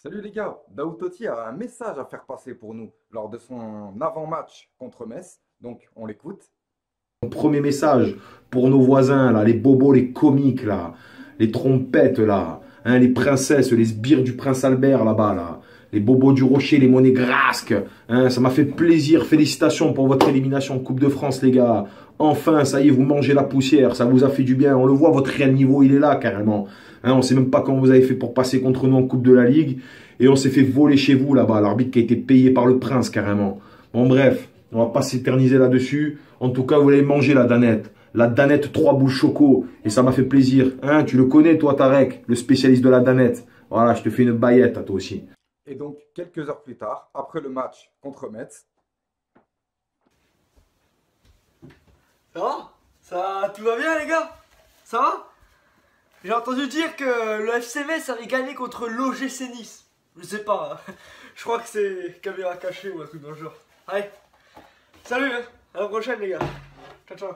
Salut les gars, Daoud Totti a un message à faire passer pour nous lors de son avant-match contre Metz, donc on l'écoute. Mon premier message pour nos voisins, là, les bobos, les comiques, là, les trompettes, là, hein, les princesses, les sbires du prince Albert, là-bas, là, les bobos du Rocher, les monégrasques, hein, ça m'a fait plaisir. Félicitations pour votre élimination en Coupe de France, les gars. Enfin, ça y est, vous mangez la poussière, ça vous a fait du bien. On le voit, votre réel niveau, il est là, carrément. Hein, on sait même pas comment vous avez fait pour passer contre nous en Coupe de la Ligue. Et on s'est fait voler chez vous, là-bas, l'arbitre qui a été payé par le prince, carrément. Bon, bref, on va pas s'éterniser là-dessus. En tout cas, vous l'avez mangé, la danette. La danette 3 boules choco. Et ça m'a fait plaisir. Hein, tu le connais, toi, Tarek, le spécialiste de la danette. Voilà, je te fais une baillette à toi aussi. Et donc quelques heures plus tard, après le match contre Metz, Ça va? Tout va bien les gars? Ça va? J'ai entendu dire que le FC Metz avait gagné contre l'OGC Nice. Je sais pas, je crois que c'est caméra cachée ou un truc dans le genre. Allez, salut, hein. À la prochaine les gars. Ciao ciao.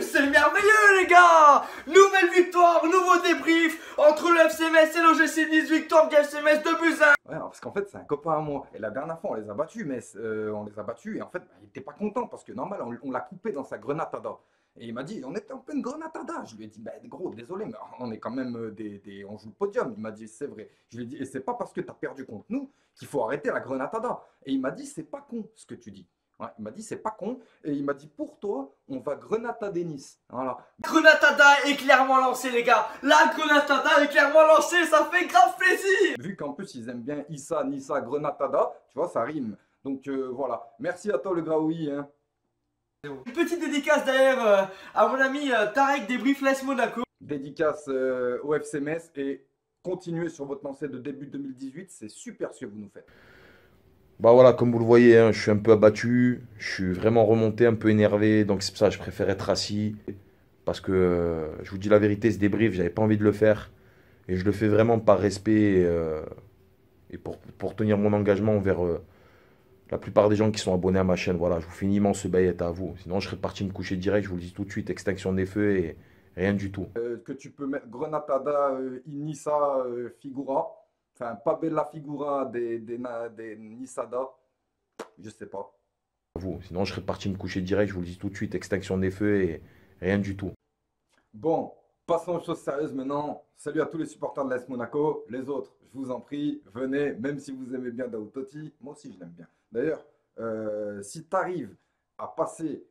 C'est merveilleux les gars! Nouvelle victoire, nouveau débrief entre le FC Metz et l'OGC Nice, victoire du FC Metz 2-1. ouais, parce qu'en fait c'est un copain à moi. Et la dernière fois on les a battus, Metz, on les a battus et en fait bah, il était pas content parce que normal on l'a coupé dans sa grenatada. Et il m'a dit, on était en pleine grenatada. Je lui ai dit, bah, gros, désolé, mais on est quand même on joue le podium. Il m'a dit, c'est vrai. Je lui ai dit, et c'est pas parce que tu as perdu contre nous qu'il faut arrêter la grenatada. Et il m'a dit, c'est pas con ce que tu dis. Ouais, il m'a dit, c'est pas con. Et il m'a dit, pour toi, on va grenatader Nice. Voilà. Grenatada est clairement lancé les gars. La Grenatada est clairement lancée, ça fait grave plaisir. Vu qu'en plus, ils aiment bien Issa, Nissa, grenatada, tu vois, ça rime. Donc voilà. Merci à toi, le Graoui. Hein. Une petite dédicace d'ailleurs à mon ami Tarek des Briefless Monaco. Dédicace au FC Metz et continuez sur votre lancée de début 2018. C'est super ce que vous nous faites. Bah voilà, comme vous le voyez, hein, je suis un peu abattu. Je suis vraiment remonté, un peu énervé. Donc c'est pour ça que je préfère être assis. Parce que, je vous dis la vérité, ce débrief, j'avais pas envie de le faire. Et je le fais vraiment par respect et pour tenir mon engagement envers la plupart des gens qui sont abonnés à ma chaîne. Voilà, je vous fais une immense baillette à vous. Sinon, je serais parti me coucher direct, je vous le dis tout de suite, extinction des feux et rien du tout. Que tu peux mettre Grenatada, Inissa, Figura. Enfin, pas Bella Figura des Nisada. Je sais pas. À vous. Sinon, je serais parti me coucher direct, je vous le dis tout de suite, extinction des feux et rien du tout. Bon, passons aux choses sérieuses maintenant. Salut à tous les supporters de l'AS Monaco. Les autres, je vous en prie, venez, même si vous aimez bien Daoud Totti. Moi aussi, je l'aime bien. D'ailleurs, si tu arrives à passer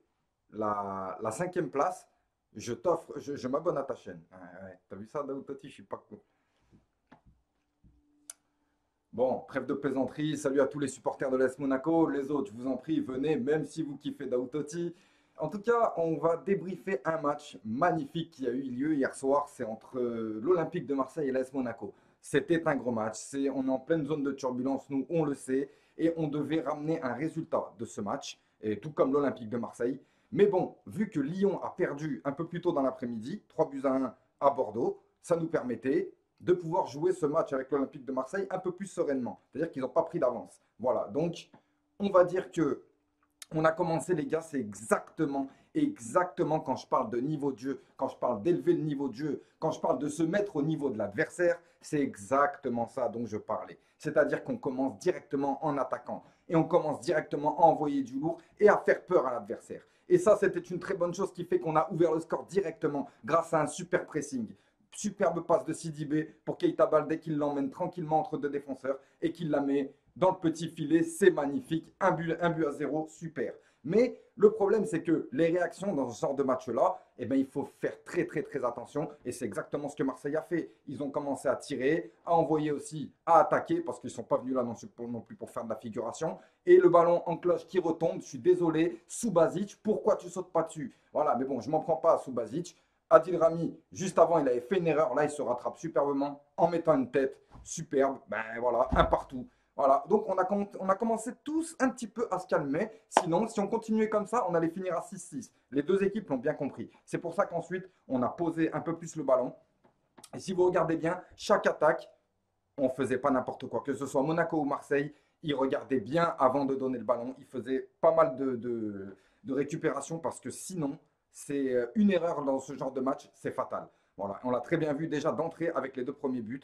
la cinquième place, je t'offre, je m'abonne à ta chaîne. Ouais, ouais. T'as vu ça, Daoud Totti? Je suis pas con. Bon, trêve de plaisanterie. Salut à tous les supporters de l'AS Monaco. Les autres, je vous en prie, venez, même si vous kiffez Daoud Totti. En tout cas, on va débriefer un match magnifique qui a eu lieu hier soir. C'est entre l'Olympique de Marseille et l'AS Monaco. C'était un gros match. On est en pleine zone de turbulence, nous, on le sait. Et on devait ramener un résultat de ce match, et tout comme l'Olympique de Marseille. Mais bon, vu que Lyon a perdu un peu plus tôt dans l'après-midi, 3-1 à Bordeaux, ça nous permettait de pouvoir jouer ce match avec l'Olympique de Marseille un peu plus sereinement. C'est-à-dire qu'ils n'ont pas pris d'avance. Voilà, donc on va dire que on a commencé, les gars, c'est exactement quand je parle de niveau de jeu, quand je parle d'élever le niveau de jeu, quand je parle de se mettre au niveau de l'adversaire, c'est exactement ça dont je parlais. C'est-à-dire qu'on commence directement en attaquant et on commence directement à envoyer du lourd et à faire peur à l'adversaire. Et ça, c'était une très bonne chose qui fait qu'on a ouvert le score directement grâce à un super pressing. Superbe passe de Sidibé pour Keita Baldé qui l'emmène tranquillement entre deux défenseurs et qui la met dans le petit filet. C'est magnifique. Un but à zéro, super. Mais le problème, c'est que les réactions dans ce genre de match-là, eh ben, il faut faire très attention. Et c'est exactement ce que Marseille a fait. Ils ont commencé à tirer, à envoyer aussi, à attaquer, parce qu'ils ne sont pas venus là non plus pour faire de la figuration. Et le ballon en cloche qui retombe, je suis désolé, Subasic, pourquoi tu sautes pas dessus? Voilà, mais bon, je ne m'en prends pas à Subasic. Adil Rami, juste avant, il avait fait une erreur. Là, il se rattrape superbement en mettant une tête superbe. Ben voilà, un partout. Voilà, donc on a commencé tous un petit peu à se calmer. Sinon, si on continuait comme ça, on allait finir à 6-6. Les deux équipes l'ont bien compris. C'est pour ça qu'ensuite, on a posé un peu plus le ballon. Et si vous regardez bien, chaque attaque, on ne faisait pas n'importe quoi. Que ce soit Monaco ou Marseille, ils regardaient bien avant de donner le ballon. Ils faisaient pas mal de récupération parce que sinon, c'est une erreur dans ce genre de match, c'est fatal. Voilà, on l'a très bien vu déjà d'entrée avec les deux premiers buts.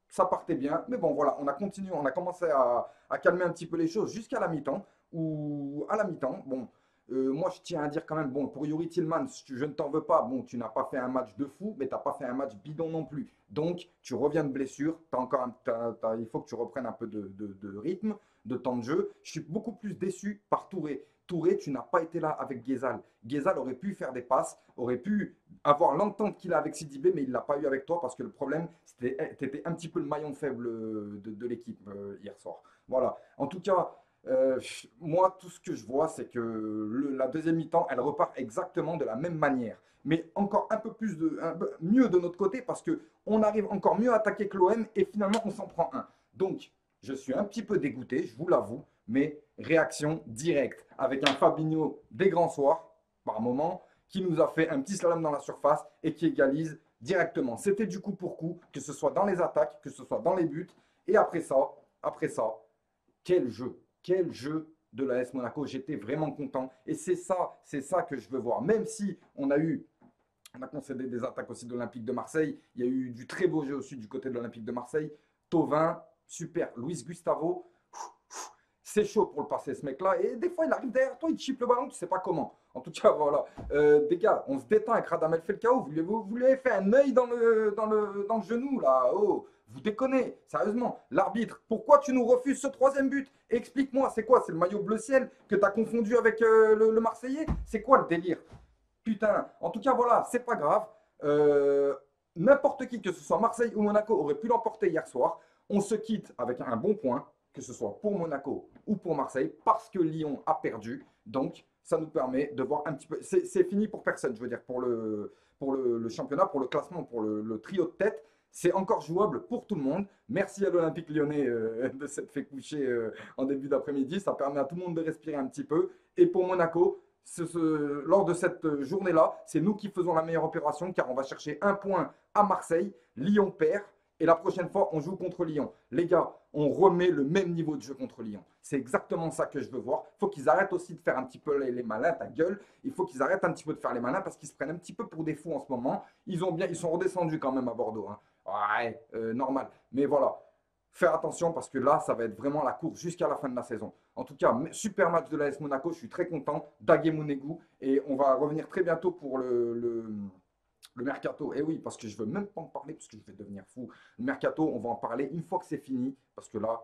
ça partait bien. Mais bon, voilà, on a continué, on a commencé à calmer un petit peu les choses jusqu'à la mi-temps. Ou à la mi-temps, bon, moi je tiens à dire quand même, bon, pour Yuri Tillman, je ne t'en veux pas. Bon, tu n'as pas fait un match de fou, mais tu n'as pas fait un match bidon non plus. Donc, tu reviens de blessure, il faut que tu reprennes un peu de rythme, de temps de jeu. Je suis beaucoup plus déçu par Touré. Touré, tu n'as pas été là avec Ghezal. Ghezal aurait pu faire des passes, aurait pu avoir l'entente qu'il a avec Sidibé, mais il ne l'a pas eu avec toi parce que le problème, c'était tu étais un petit peu le maillon faible de l'équipe hier soir. Voilà. En tout cas, moi, tout ce que je vois, c'est que la deuxième mi-temps, elle repart exactement de la même manière. Mais encore un peu plus un peu mieux de notre côté parce que on arrive encore mieux à attaquer que l'OM et finalement on s'en prend un. Donc, je suis un petit peu dégoûté, je vous l'avoue, mais réaction directe avec un Fabinho des grands soirs, par moment, qui nous a fait un petit slalom dans la surface et qui égalise directement. C'était du coup pour coup, que ce soit dans les attaques, que ce soit dans les buts. Et après ça, quel jeu de l'AS Monaco. J'étais vraiment content. Et c'est ça que je veux voir. Même si on a concédé des attaques aussi de l'Olympique de Marseille, il y a eu du très beau jeu aussi du côté de l'Olympique de Marseille. Tovin, super. Luis Gustavo, c'est chaud pour le passer ce mec-là. Et des fois, il arrive derrière toi, il te chipe le ballon, tu sais pas comment. En tout cas, voilà. Des gars, on se détend avec Radamel Falcao. Vous lui avez fait un œil dans le genou, là. Oh, vous déconnez, sérieusement. L'arbitre, pourquoi tu nous refuses ce troisième but? Explique-moi, c'est quoi? C'est le maillot bleu ciel que tu as confondu avec le Marseillais? C'est quoi le délire? Putain, en tout cas, voilà, c'est pas grave. N'importe qui, que ce soit Marseille ou Monaco, aurait pu l'emporter hier soir. On se quitte avec un bon point, que ce soit pour Monaco ou pour Marseille, parce que Lyon a perdu. Donc, ça nous permet de voir un petit peu. C'est fini pour personne, je veux dire, pour le championnat, pour le classement, pour le trio de tête. C'est encore jouable pour tout le monde. Merci à l'Olympique lyonnais de s'être fait coucher en début d'après-midi. Ça permet à tout le monde de respirer un petit peu. Et pour Monaco, lors de cette journée-là, c'est nous qui faisons la meilleure opération car on va chercher un point à Marseille. Lyon perd. Et la prochaine fois, on joue contre Lyon. Les gars, on remet le même niveau de jeu contre Lyon. C'est exactement ça que je veux voir. Il faut qu'ils arrêtent aussi de faire un petit peu les malins, ta gueule. Il faut qu'ils arrêtent un petit peu de faire les malins parce qu'ils se prennent un petit peu pour des fous en ce moment. Ils sont redescendus quand même à Bordeaux, hein. Ouais, normal. Mais voilà, faire attention parce que là, ça va être vraiment la course jusqu'à la fin de la saison. En tout cas, super match de l'AS Monaco. Je suis très content. Daguet-Mounegou. Et on va revenir très bientôt pour le mercato. Et oui, parce que je veux même pas en parler parce que je vais devenir fou. Le mercato, on va en parler une fois que c'est fini. Parce que là,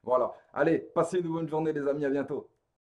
voilà. Allez, passez une bonne journée les amis. À bientôt.